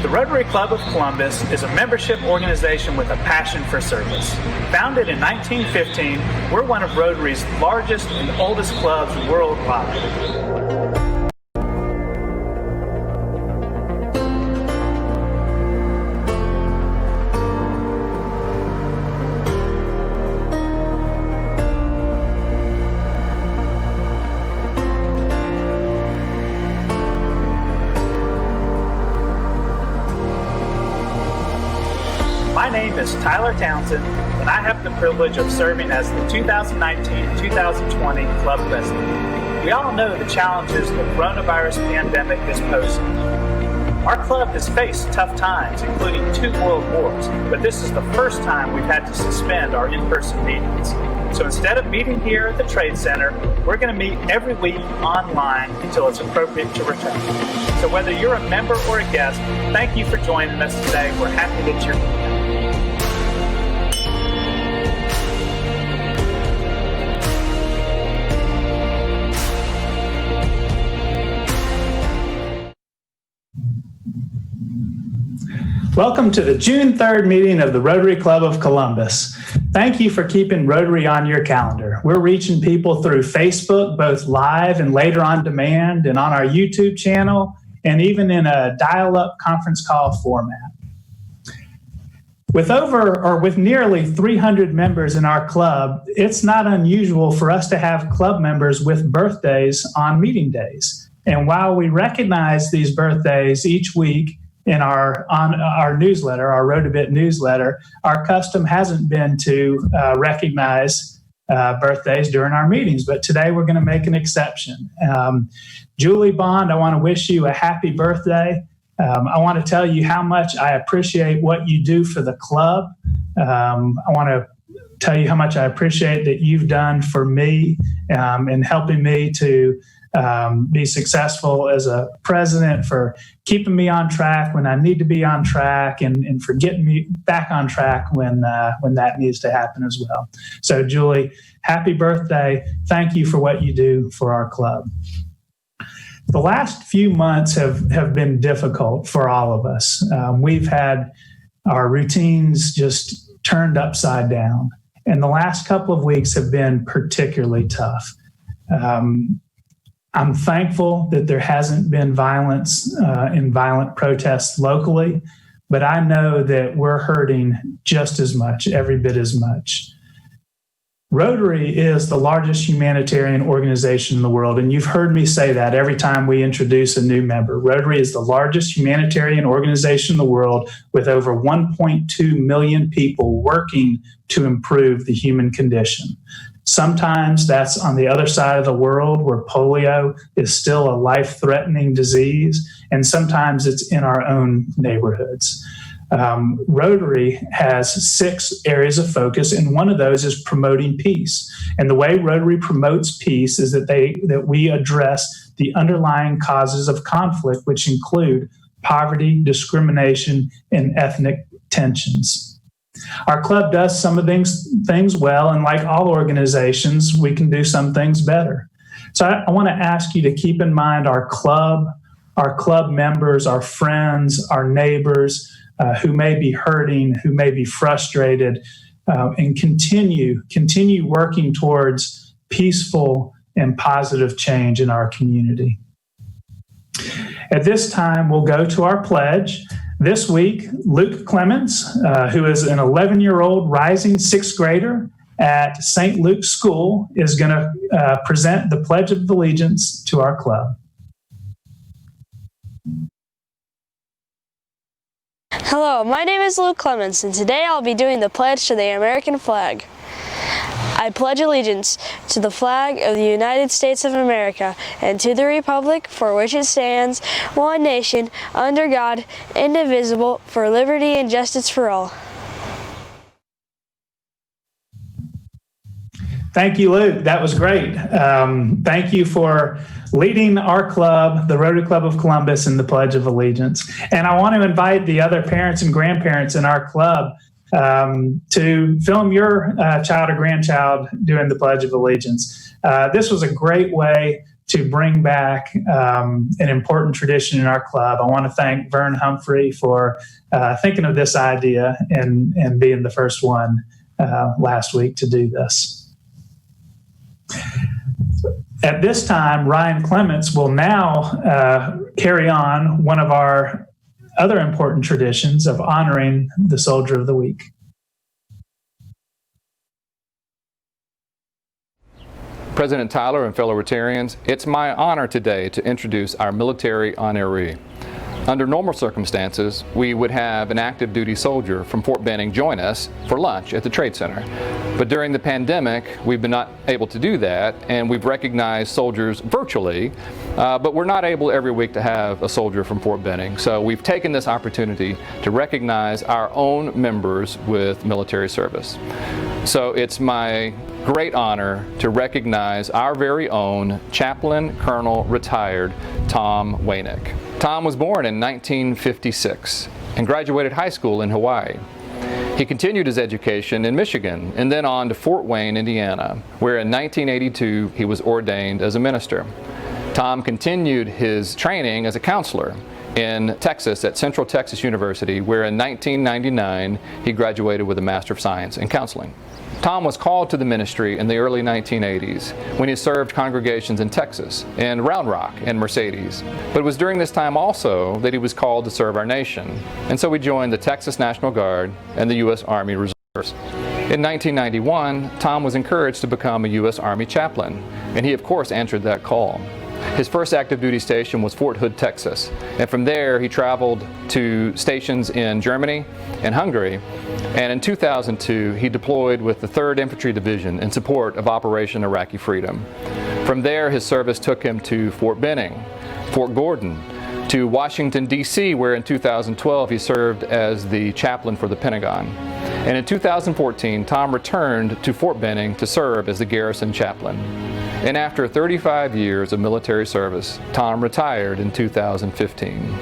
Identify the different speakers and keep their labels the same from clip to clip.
Speaker 1: The Rotary Club of Columbus is a membership organization with a passion for service. Founded in 1915, we're one of Rotary's largest and oldest clubs worldwide. My name is Tyler Townsend, and I have the privilege of serving as the 2019-2020 Club President. We all know the challenges the coronavirus pandemic is posing. Our club has faced tough times, including 2 world wars, but this is the first time we've had to suspend our in-person meetings. So instead of meeting here at the Trade Center, we're going to meet every week online until it's appropriate to return. So whether you're a member or a guest, thank you for joining us today. We're happy that you're here. Welcome to the June 3rd meeting of the Rotary Club of Columbus. Thank you for keeping Rotary on your calendar. We're reaching people through Facebook, both live and later on demand, and on our YouTube channel, and even in a dial-up conference call format. With nearly 300 members in our club, it's not unusual for us to have club members with birthdays on meeting days. And while we recognize these birthdays each week, on our newsletter, our Rotabit newsletter, our custom hasn't been to recognize birthdays during our meetings, but today we're going to make an exception. Julie Bond, I want to wish you a happy birthday. I want to tell you how much I appreciate what you do for the club. I want to tell you how much I appreciate that you've done for me in helping me to be successful as a president, for keeping me on track when I need to be on track, and for getting me back on track when that needs to happen as well. So Julie, happy birthday. Thank you for what you do for our club. The last few months have been difficult for all of us. We've had our routines just turned upside down, and the last couple of weeks have been particularly tough. I'm thankful that there hasn't been violence and violent protests locally, but I know that we're hurting just as much, every bit as much. Rotary is the largest humanitarian organization in the world, and you've heard me say that every time we introduce a new member. Rotary is the largest humanitarian organization in the world, with over 1.2 million people working to improve the human condition. Sometimes that's on the other side of the world where polio is still a life-threatening disease, and sometimes it's in our own neighborhoods. Rotary has 6 areas of focus, and one of those is promoting peace. And the way Rotary promotes peace is that we address the underlying causes of conflict, which include poverty, discrimination, and ethnic tensions. Our club does some of things well, and like all organizations, we can do some things better. So I want to ask you to keep in mind our club members, our friends, our neighbors who may be hurting, who may be frustrated, and continue working towards peaceful and positive change in our community. At this time, we'll go to our pledge. This week, Luke Clements, who is an 11-year-old rising 6th grader at St. Luke's School, is going to present the Pledge of Allegiance to our club.
Speaker 2: Hello, my name is Luke Clements, and today I'll be doing the pledge to the American flag. I pledge allegiance to the flag of the United States of America and to the republic for which it stands, one nation, under God, indivisible, for liberty and justice for all.
Speaker 1: Thank you, Luke. That was great. Thank you for leading our club, the Rotary Club of Columbus, in the Pledge of Allegiance. And I want to invite the other parents and grandparents in our club to film your child or grandchild doing the Pledge of Allegiance. This was a great way to bring back an important tradition in our club. I want to thank Vern Humphrey for thinking of this idea and being the first one last week to do this. At this time, Ryan Clements will now carry on one of our other important traditions of honoring the Soldier of the Week.
Speaker 3: President Tyler and fellow Rotarians, it's my honor today to introduce our military honoree. Under normal circumstances, we would have an active duty soldier from Fort Benning join us for lunch at the Trade Center. But during the pandemic, we've been not able to do that, and we've recognized soldiers virtually, but we're not able every week to have a soldier from Fort Benning. So we've taken this opportunity to recognize our own members with military service. So it's my great honor to recognize our very own Chaplain Colonel Retired Tom Waynick. Tom was born in 1956 and graduated high school in Hawaii. He continued his education in Michigan and then on to Fort Wayne, Indiana, where in 1982 he was ordained as a minister. Tom continued his training as a counselor in Texas at Central Texas University, where in 1999 he graduated with a Master of Science in Counseling. Tom was called to the ministry in the early 1980s when he served congregations in Texas, in Round Rock and Mercedes. But it was during this time also that he was called to serve our nation, and so he joined the Texas National Guard and the U.S. Army Reserves. In 1991, Tom was encouraged to become a U.S. Army chaplain, and he of course answered that call. His first active duty station was Fort Hood, Texas, and from there he traveled to stations in Germany and Hungary, and in 2002 he deployed with the 3rd Infantry Division in support of Operation Iraqi Freedom. From there his service took him to Fort Benning, Fort Gordon, to Washington, D.C., where in 2012 he served as the chaplain for the Pentagon. And in 2014, Tom returned to Fort Benning to serve as the garrison chaplain. And after 35 years of military service, Tom retired in 2015.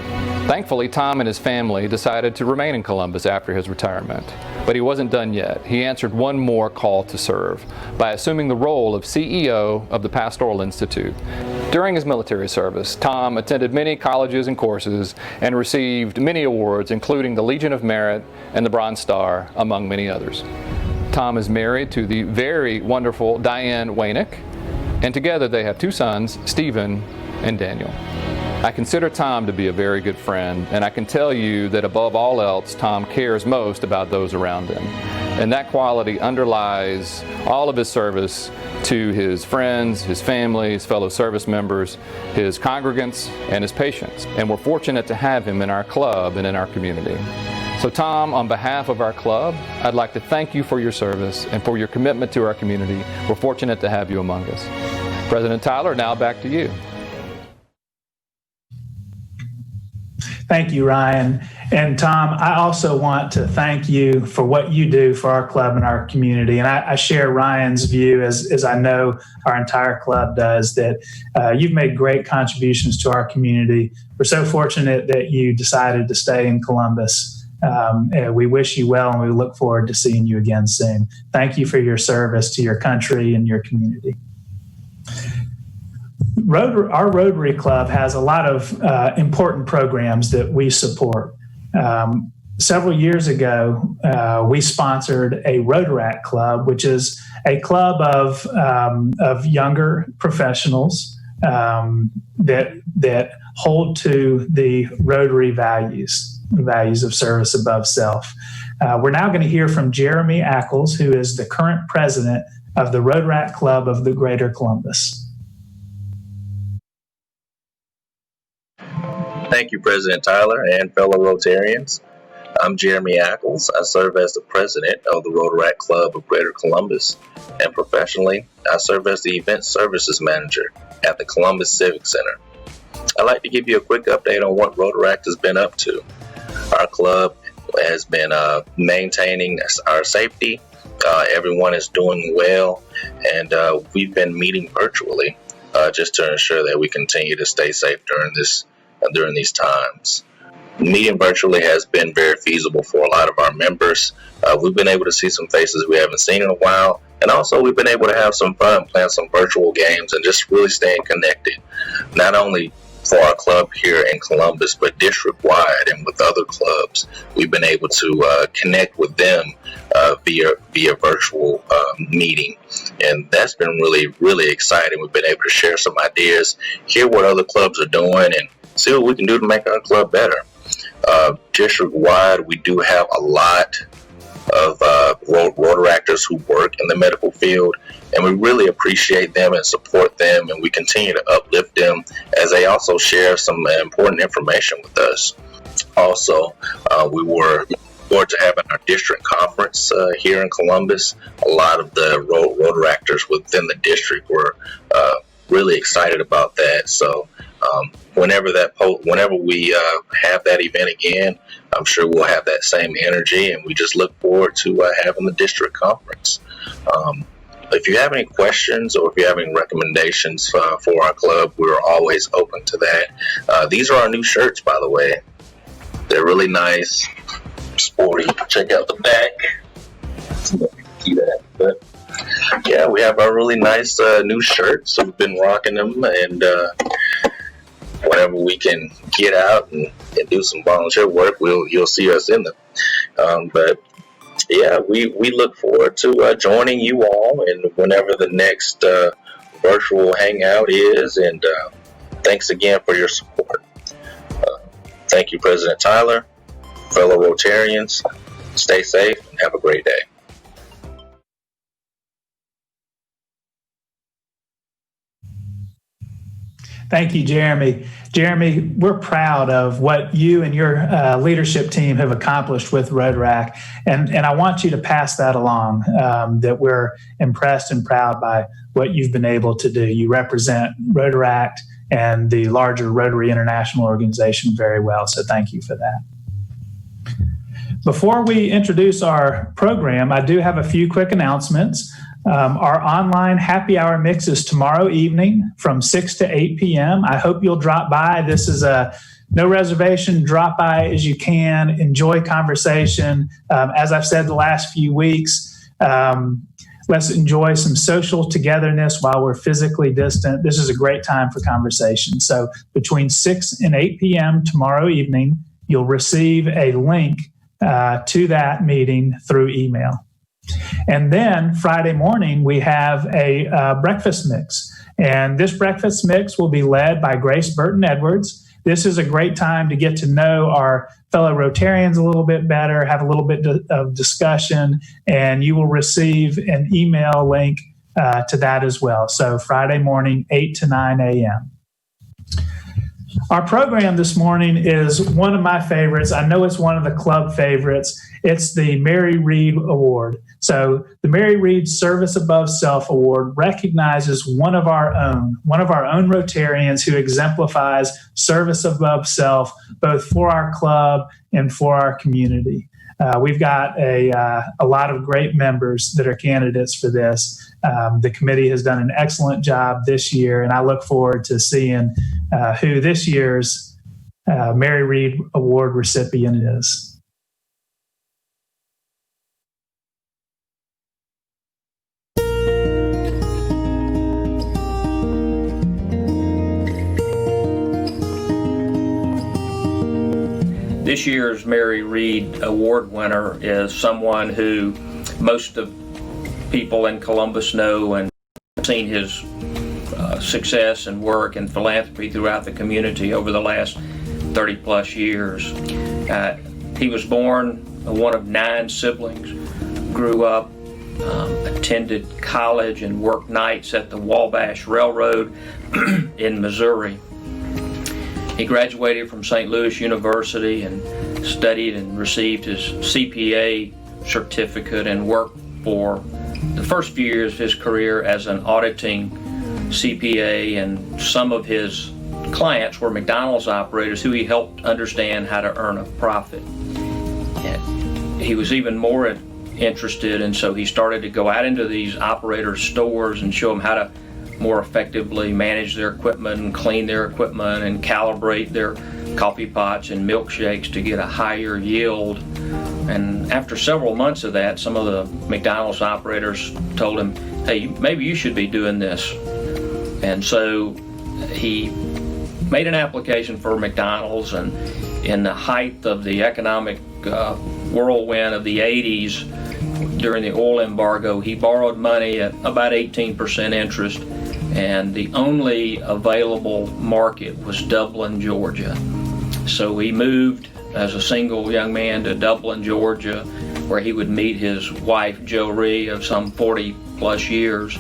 Speaker 3: Thankfully, Tom and his family decided to remain in Columbus after his retirement. But he wasn't done yet. He answered one more call to serve by assuming the role of CEO of the Pastoral Institute. During his military service, Tom attended many colleges and courses and received many awards, including the Legion of Merit and the Bronze Star, among many others. Tom is married to the very wonderful Diane Waynick, and together they have 2 sons, Stephen and Daniel. I consider Tom to be a very good friend, and I can tell you that above all else, Tom cares most about those around him. And that quality underlies all of his service to his friends, his family, his fellow service members, his congregants, and his patients. And we're fortunate to have him in our club and in our community. So Tom, on behalf of our club, I'd like to thank you for your service and for your commitment to our community. We're fortunate to have you among us. President Tyler, now back to you.
Speaker 1: Thank you, Ryan. And Tom, I also want to thank you for what you do for our club and our community. And I share Ryan's view, as I know our entire club does, that you've made great contributions to our community. We're so fortunate that you decided to stay in Columbus. We wish you well, and we look forward to seeing you again soon. Thank you for your service to your country and your community. Our Rotary Club has a lot of important programs that we support. Several years ago, we sponsored a Rotaract club, which is a club of younger professionals that hold to the Rotary values, the values of service above self. We're now going to hear from Jeremy Ackles, who is the current president of the Rotaract Club of the Greater Columbus.
Speaker 4: Thank you, President Tyler and fellow Rotarians. I'm Jeremy Ackles. I serve as the president of the Rotaract Club of Greater Columbus, and professionally, I serve as the event services manager at the Columbus Civic Center. I'd like to give you a quick update on what Rotaract has been up to. Our club has been maintaining our safety. Everyone is doing well, and we've been meeting virtually just to ensure that we continue to stay safe during these times. Meeting virtually has been very feasible for a lot of our members. We've been able to see some faces we haven't seen in a while, And also, we've been able to have some fun playing some virtual games and just really staying connected, not only for our club here in Columbus, but district-wide and with other clubs. We've been able to connect with them via virtual meeting, and that's been really, really exciting. We've been able to share some ideas, hear what other clubs are doing, and see what we can do to make our club better. District-wide, we do have a lot of Rotaractors who work in the medical field, and we really appreciate them and support them, and we continue to uplift them as they also share some important information with us. Also, we were forward to having our district conference here in Columbus. A lot of the Rotaractors within the district were really excited about that. So whenever we have that event again, I'm sure we'll have that same energy, and we just look forward to having the district conference. If you have any questions or if you have any recommendations for our club, we're always open to that. These are our new shirts, by the way. They're really nice, sporty. Check out the back. See that? But yeah, we have our really nice new shirts. So we've been rocking them, and whenever we can get out and do some volunteer work, you'll see us in them. But yeah, we look forward to joining you all, and whenever the next virtual hangout is. And thanks again for your support. Thank you, President Tyler, fellow Rotarians. Stay safe and have a great day.
Speaker 1: Thank you, Jeremy. Jeremy, we're proud of what you and your leadership team have accomplished with Rotaract, and I want you to pass that along, that we're impressed and proud by what you've been able to do. You represent Rotaract and the larger Rotary International organization very well, so thank you for that. Before we introduce our program, I do have a few quick announcements. Our online happy hour mix is tomorrow evening from 6 to 8 p.m. I hope you'll drop by. This is a no reservation, drop by as you can, enjoy conversation. As I've said the last few weeks, let's enjoy some social togetherness while we're physically distant. This is a great time for conversation. So between 6 and 8 p.m. tomorrow evening, you'll receive a link to that meeting through email. And then Friday morning, we have a breakfast mix. And this breakfast mix will be led by Grace Burton Edwards. This is a great time to get to know our fellow Rotarians a little bit better, have a little bit of discussion, and you will receive an email link to that as well. So Friday morning, 8 to 9 a.m. Our program this morning is one of my favorites. I know it's one of the club favorites. It's the Mary Reed Award. So the Mary Reed Service Above Self Award recognizes one of our own Rotarians who exemplifies service above self, both for our club and for our community. We've got a lot of great members that are candidates for this. The committee has done an excellent job this year, and I look forward to seeing who this year's Mary Reed Award recipient is.
Speaker 5: This year's Mary Reed Award winner is someone who most of people in Columbus know and have seen his success and work and philanthropy throughout the community over the last 30 plus years. He was born one of 9 siblings, grew up, attended college and worked nights at the Wabash Railroad in Missouri. He graduated from St. Louis University and studied and received his CPA certificate and worked for the first few years of his career as an auditing CPA, and some of his clients were McDonald's operators who he helped understand how to earn a profit. And he was even more interested, and so he started to go out into these operator stores and show them how to more effectively manage their equipment and clean their equipment and calibrate their coffee pots and milkshakes to get a higher yield. And after several months of that, some of the McDonald's operators told him, hey, maybe you should be doing this. And so he made an application for McDonald's, and in the height of the economic whirlwind of the 80s, during the oil embargo, he borrowed money at about 18% interest, and the only available market was Dublin, Georgia. So he moved as a single young man to Dublin, Georgia, where he would meet his wife, Jo Ree, of some 40 plus years,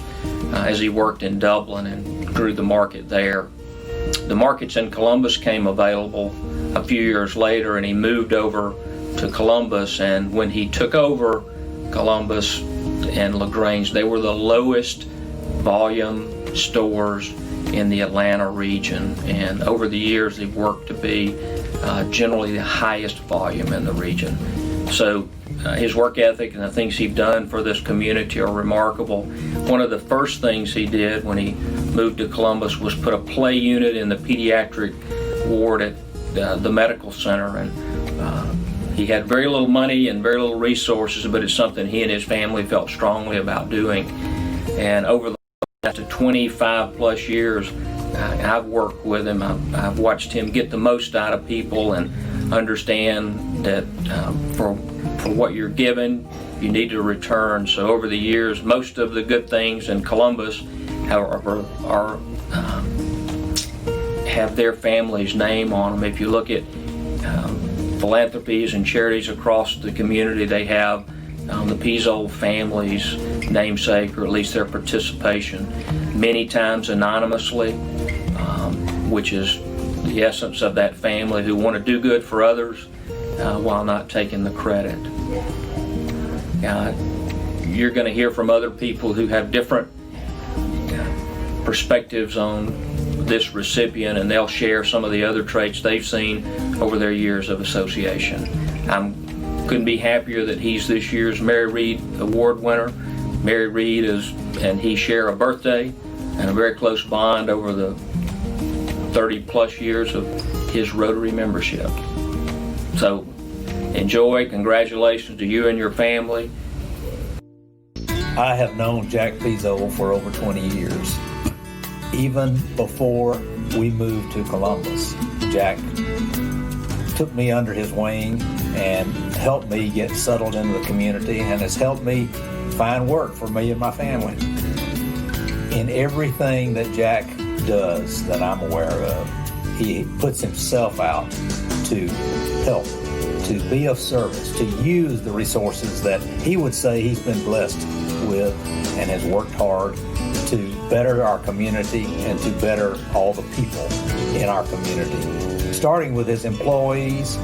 Speaker 5: as he worked in Dublin and grew the market there. The markets in Columbus came available a few years later, and he moved over to Columbus, and when he took over Columbus and LaGrange, they were the lowest volume stores in the Atlanta region, and over the years they've worked to be generally the highest volume in the region. So his work ethic and the things he's done for this community are remarkable. One of the first things he did when he moved to Columbus was put a play unit in the pediatric ward at the medical center, and he had very little money and very little resources, but it's something he and his family felt strongly about doing. And over the last 25 plus years, I've worked with him. I've watched him get the most out of people and understand that for what you're given, you need to return. So over the years, most of the good things in Columbus, however, have their family's name on them. If you look at philanthropies and charities across the community, they have the Pezold family's namesake, or at least their participation, many times anonymously, which is the essence of that family, who want to do good for others while not taking the credit. You're going to hear from other people who have different perspectives on this recipient, and they'll share some of the other traits they've seen over their years of association. Couldn't be happier that he's this year's Mary Reed Award winner. Mary Reed and he share a birthday and a very close bond over the 30 plus years of his Rotary membership. So enjoy. Congratulations to you and your family.
Speaker 6: I have known Jack Pezold for over 20 years. Even before we moved to Columbus, Jack took me under his wing and helped me get settled into the community, and has helped me find work for me and my family. In everything that Jack does that I'm aware of, he puts himself out to help, to be of service, to use the resources that he would say he's been blessed with and has worked hard to better our community and to better all the people in our community. Starting with his employees,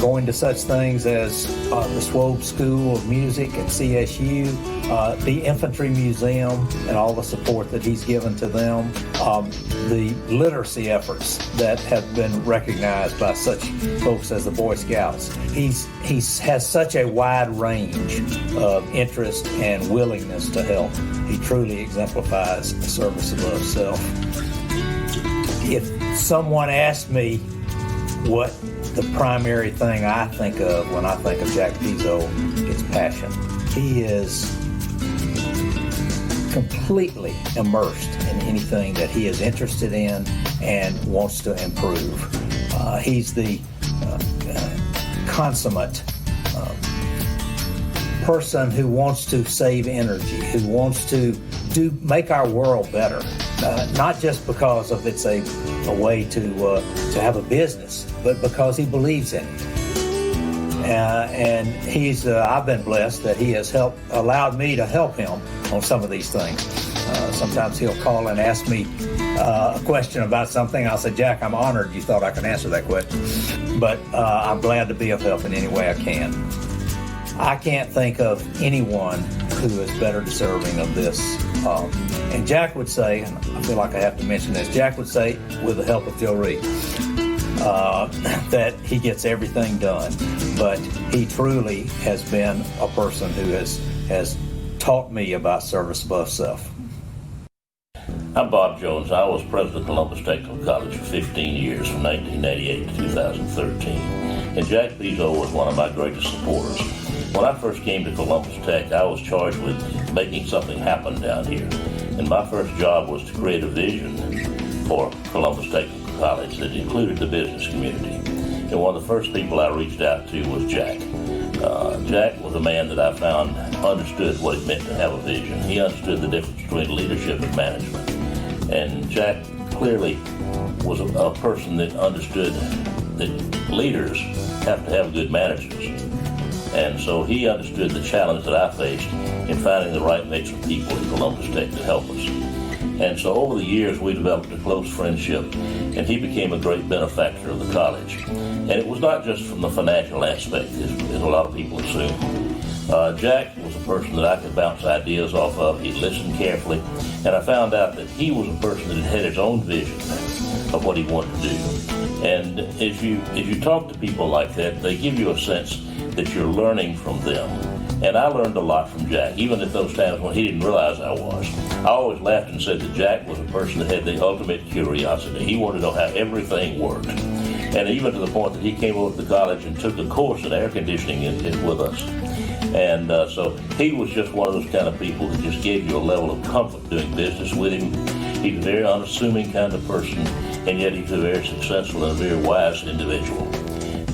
Speaker 6: going to such things as the Swope School of Music at CSU, the Infantry Museum and all the support that he's given to them, the literacy efforts that have been recognized by such folks as the Boy Scouts. He has such a wide range of interest and willingness to help. He truly exemplifies service above self. If someone asked me what the primary thing I think of when I think of Jack Pezold, it's passion. He is completely immersed in anything that he is interested in and wants to improve. He's the consummate person who wants to save energy, who wants to make our world better, not just because of it's a way to have a business, but because he believes in it. And he's I've been blessed that he has allowed me to help him on some of these things. Sometimes he'll call and ask me a question about something. I'll say, Jack, I'm honored you thought I could answer that question, but I'm glad to be of help in any way I can. I can't think of anyone who is better deserving of this. And Jack would say, and I feel like I have to mention this, Jack would say, with the help of Jo Ree, that he gets everything done. But he truly has been a person who has taught me about service above self.
Speaker 7: I'm Bob Jones. I was president of Columbus Technical College for 15 years, from 1988 to 2013. And Jack Pezold was one of my greatest supporters. When I first came to Columbus Tech, I was charged with making something happen down here. And my first job was to create a vision for Columbus Technical College that included the business community. And one of the first people I reached out to was Jack. Jack was a man that I found understood what it meant to have a vision. He understood the difference between leadership and management. And Jack clearly was a person that understood that leaders have to have good managers. And so he understood the challenge that I faced in finding the right mix of people in Columbus Tech to help us. And so over the years, we developed a close friendship, and he became a great benefactor of the college. And it was not just from the financial aspect, as a lot of people assume. Jack was a person that I could bounce ideas off of. He listened carefully, and I found out that he was a person that had his own vision of what he wanted to do. And as you talk to people like that, they give you a sense that you're learning from them. And I learned a lot from Jack, even at those times when he didn't realize I was. I always laughed and said that Jack was a person that had the ultimate curiosity. He wanted to know how everything worked. And even to the point that he came over to the college and took a course in air conditioning with us. And so he was just one of those kind of people that just gave you a level of comfort doing business with him. He's a very unassuming kind of person, and yet he's a very successful and a very wise individual.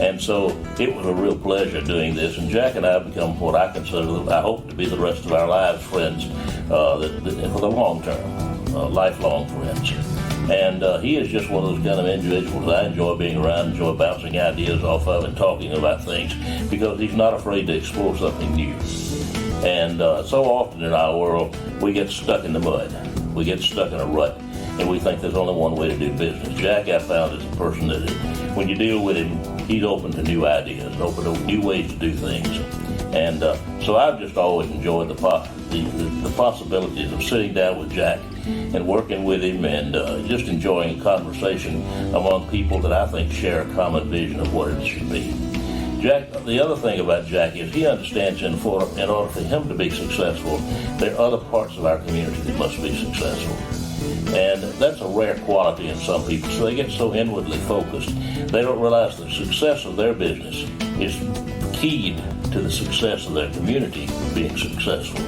Speaker 7: And so it was a real pleasure doing this. And Jack and I have become what I consider, I hope to be the rest of our lives, friends for the long term, lifelong friends. And he is just one of those kind of individuals I enjoy being around, enjoy bouncing ideas off of and talking about things, because he's not afraid to explore something new. And so often in our world, we get stuck in the mud. We get stuck in a rut, and we think there's only one way to do business. Jack, I found, is a person that, when you deal with him, he's open to new ideas, open to new ways to do things. And so I've just always enjoyed the possibilities of sitting down with Jack and working with him, and just enjoying a conversation among people that I think share a common vision of what it should be. Jack, the other thing about Jack is he understands in order for him to be successful, there are other parts of our community that must be successful. And that's a rare quality in some people. So they get so inwardly focused, they don't realize the success of their business is keyed to the success of their community being successful.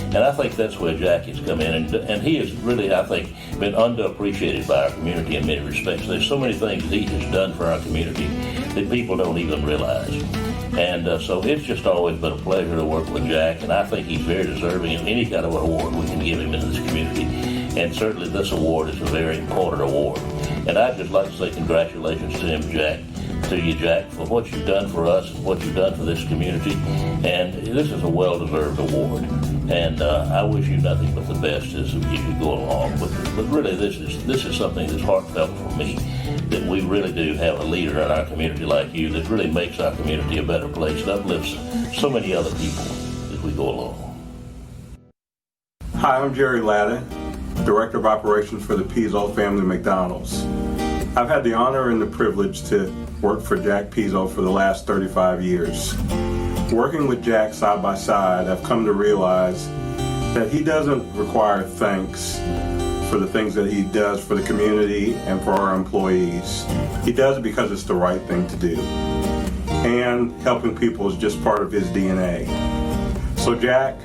Speaker 7: And I think that's where Jack has come in. And he has really, I think, been underappreciated by our community in many respects. There's so many things he has done for our community that people don't even realize. And so it's just always been a pleasure to work with Jack. And I think he's very deserving of any kind of award we can give him in this community. And certainly this award is a very important award. And I'd just like to say congratulations to you, Jack, for what you've done for us and what you've done for this community. And this is a well-deserved award. And I wish you nothing but the best as you go along. But really, this is something that's heartfelt for me, that we really do have a leader in our community like you that really makes our community a better place and uplifts so many other people as we go along.
Speaker 8: Hi, I'm Jerry Latta, Director of Operations for the Pezold family McDonald's. I've had the honor and the privilege to work for Jack Pezold for the last 35 years. Working with Jack side by side, I've come to realize that he doesn't require thanks for the things that he does for the community and for our employees. He does it because it's the right thing to do. And helping people is just part of his DNA. So Jack,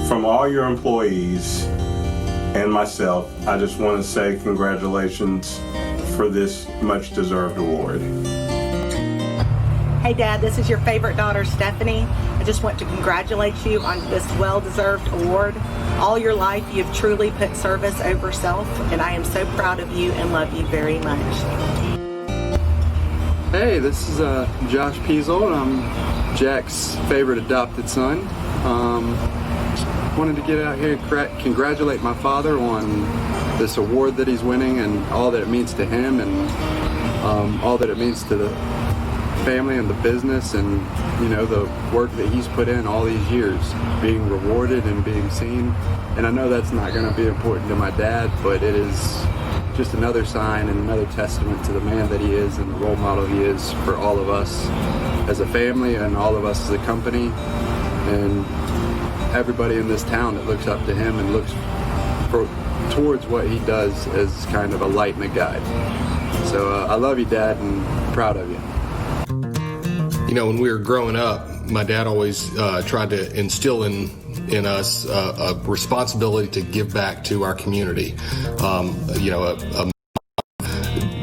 Speaker 8: from all your employees and myself, I just want to say congratulations for this much-deserved award.
Speaker 9: Hey Dad, this is your favorite daughter, Stephanie. I just want to congratulate you on this well-deserved award. All your life, you've truly put service over self, and I am so proud of you and love you very much.
Speaker 10: Hey, this is Josh Pezold. I'm Jack's favorite adopted son. Wanted to get out here and congratulate my father on this award that he's winning and all that it means to him and all that it means to the family and the business and, you know, the work that he's put in all these years, being rewarded and being seen. And I know that's not going to be important to my dad, but it is just another sign and another testament to the man that he is and the role model he is for all of us as a family and all of us as a company and everybody in this town that looks up to him and looks towards what he does as kind of a light and a guide. So I love you, Dad, and proud of you.
Speaker 11: You know, when we were growing up, my dad always tried to instill in us a responsibility to give back to our community. You know,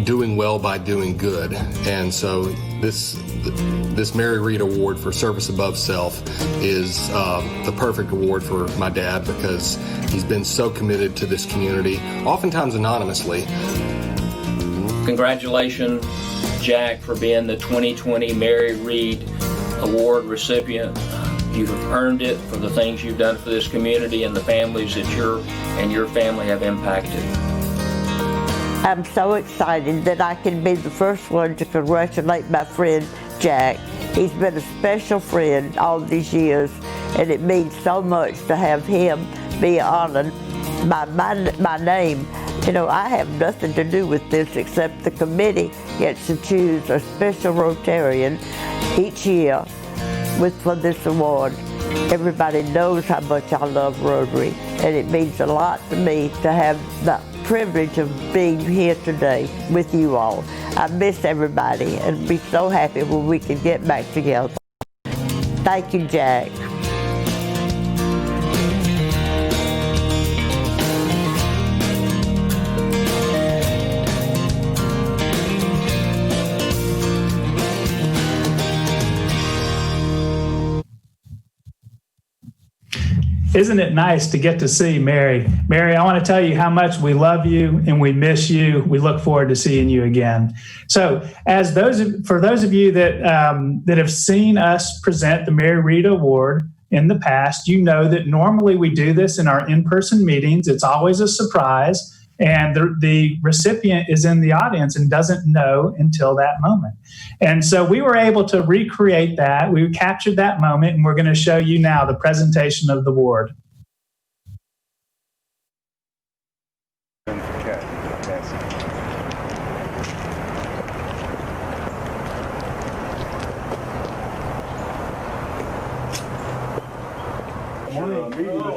Speaker 11: doing well by doing good. And so this Mary Reed Award for Service Above Self is the perfect award for my dad because he's been so committed to this community, oftentimes anonymously.
Speaker 5: Congratulations, Jack, for being the 2020 Mary Reed Award recipient. You've earned it for the things you've done for this community and the families that your family have impacted.
Speaker 12: I'm so excited that I can be the first one to congratulate my friend Jack. He's been a special friend all these years, and it means so much to have him be honored by my name. You know, I have nothing to do with this except the committee gets to choose a special Rotarian each year for this award. Everybody knows how much I love Rotary, and it means a lot to me to have the privilege of being here today with you all. I miss everybody and be so happy when we can get back together. Thank you, Jack.
Speaker 1: Isn't it nice to get to see Mary? Mary, I want to tell you how much we love you and we miss you. We look forward to seeing you again. So, for those of you that have seen us present the Mary Reed Award in the past, you know that normally we do this in our in-person meetings. It's always a surprise, and the recipient is in the audience and doesn't know until that moment. And so we were able to recreate that. We captured that moment, and we're going to show you now the presentation of the award.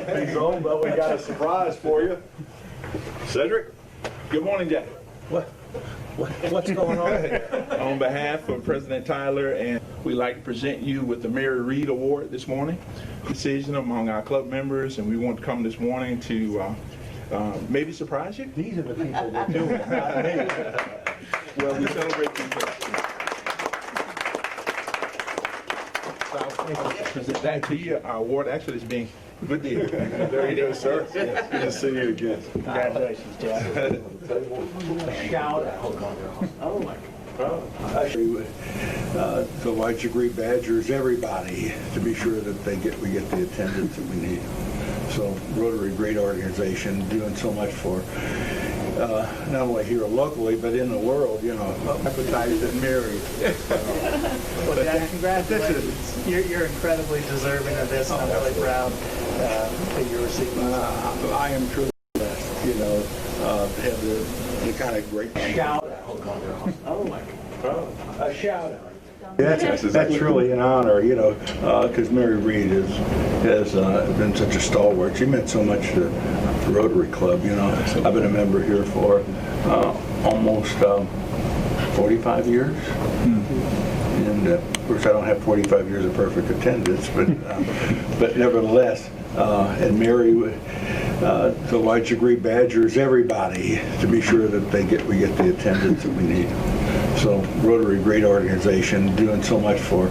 Speaker 13: Pezold, but we got a surprise for you. Cedric, good morning, Jack.
Speaker 14: What's going on?
Speaker 13: On behalf of President Tyler, and we'd like to present you with the Mary Reed Award this morning. Decision among our club members, and we want to come this morning to maybe surprise you.
Speaker 14: These are the people that do it, not me.
Speaker 13: Well, we celebrate you. So I'll present that to you. Our award actually is being good deal.
Speaker 8: There you go, sir. Good to see you again.
Speaker 14: Congratulations, Jack. Shout out. Oh my God.
Speaker 15: The White Degree badgers everybody to be sure that we get the attendance that we need. So Rotary, great organization, doing so much for not only here locally but in the world. You know, advertised and Mary.
Speaker 16: Well, Jack, congratulations. You're incredibly deserving of this, and I'm really proud that you're receiving this.
Speaker 15: I am truly blessed. You know, to have the kind of great
Speaker 14: shout out. Oh my God. A shout out.
Speaker 15: That's truly an honor, you know, because Mary Reed has been such a stalwart. She meant so much to the Rotary Club, you know. I've been a member here for almost 45 years. And of course, I don't have 45 years of perfect attendance, but nevertheless, and Mary, the White Degree badgers everybody to be sure that we get the attendance that we need. So Rotary, great organization, doing so much for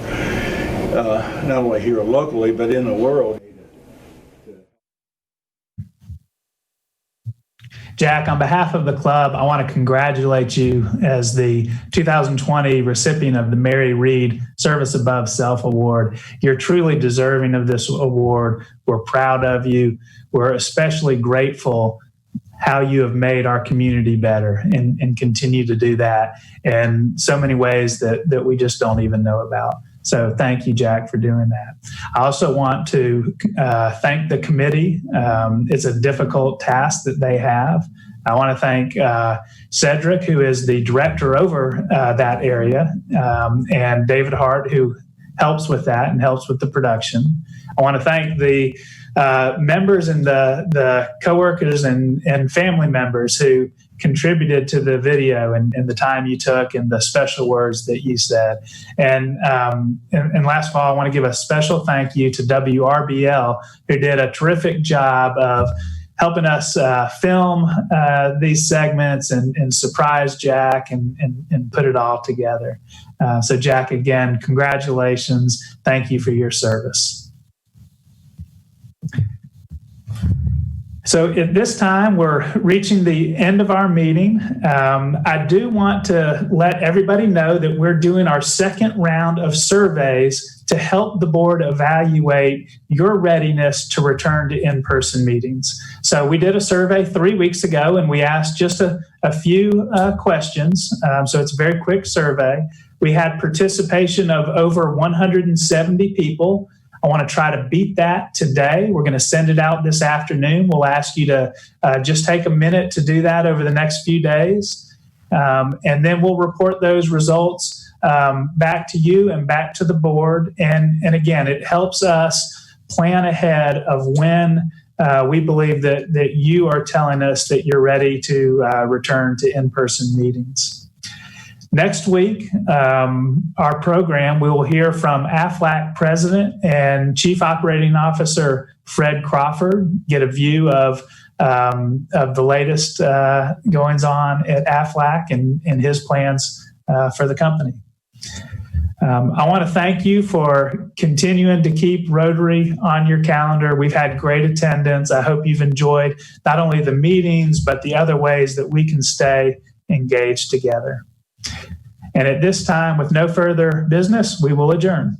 Speaker 15: not only here locally but in the world.
Speaker 1: Jack, on behalf of the club, I want to congratulate you as the 2020 recipient of the Mary Reed Service Above Self Award. You're truly deserving of this award. We're proud of you. We're especially grateful how you have made our community better and continue to do that in so many ways that we just don't even know about. So thank you, Jack, for doing that. I also want to thank the committee. It's a difficult task that they have. I want to thank Cedric, who is the director over that area, and David Hart, who helps with that and helps with the production. I want to thank the members and the coworkers and family members who contributed to the video and the time you took and the special words that you said. And last of all, I want to give a special thank you to WRBL, who did a terrific job of helping us film these segments and surprise Jack and put it all together. So Jack, again, congratulations. Thank you for your service. So at this time, we're reaching the end of our meeting. I do want to let everybody know that we're doing our second round of surveys to help the board evaluate your readiness to return to in-person meetings. So we did a survey 3 weeks ago, and we asked just a few questions. So it's a very quick survey. We had participation of over 170 people. I want to try to beat that today. We're going to send it out this afternoon. We'll ask you to just take a minute to do that over the next few days. And then we'll report those results back to you and back to the board. And again, it helps us plan ahead of when we believe that you are telling us that you're ready to return to in-person meetings. Next week, our program, we will hear from AFLAC President and Chief Operating Officer Fred Crawford, get a view of the latest goings on at AFLAC and his plans for the company. I want to thank you for continuing to keep Rotary on your calendar. We've had great attendance. I hope you've enjoyed not only the meetings, but the other ways that we can stay engaged together. And at this time, with no further business, we will adjourn.